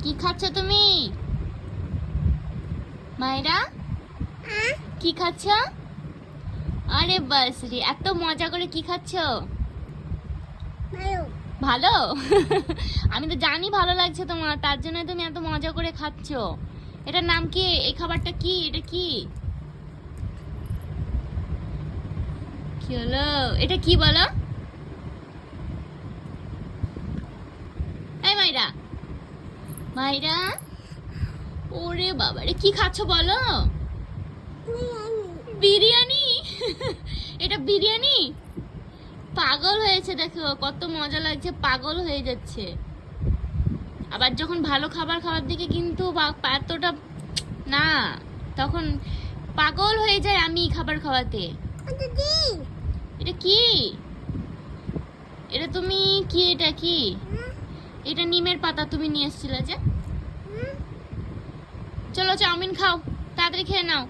কি খাচ্ছ তুমি মায়েরা? কি খাচ্ছ? আরে বাস রে, এত মজা করে কি খাচ্ছ? ভালো। আমি তো জানি ভালো লাগছে তোমার, তার জন্য তুমি এত মজা করে খাচ্ছ। এটার নাম কি? এই খাবারটা কি? এটা কি কি হলো? এটা কি বলো? এই মাইরা, মাইরা, ওরে বাবা রে, কি খাচ্ছ বলো? বিরিয়ানি। এটা বিরিয়ানি? পাগল হয়েছে, দেখো কত মজা লাগছে, পাগল হয়ে যাচ্ছে। আবার যখন ভালো খাবার খাওয়ার দিকে কিন্তু এতটা না, তখন পাগল হয়ে যায় আমি খাবার খাওয়াতে। এটা কি? এটা তুমি কি? এটা কি? এটা নিমের পাতা তুমি নিয়ে এসেছিলে যে। চলো চাউমিন খাও, তাড়াতাড়ি খেয়ে নাও।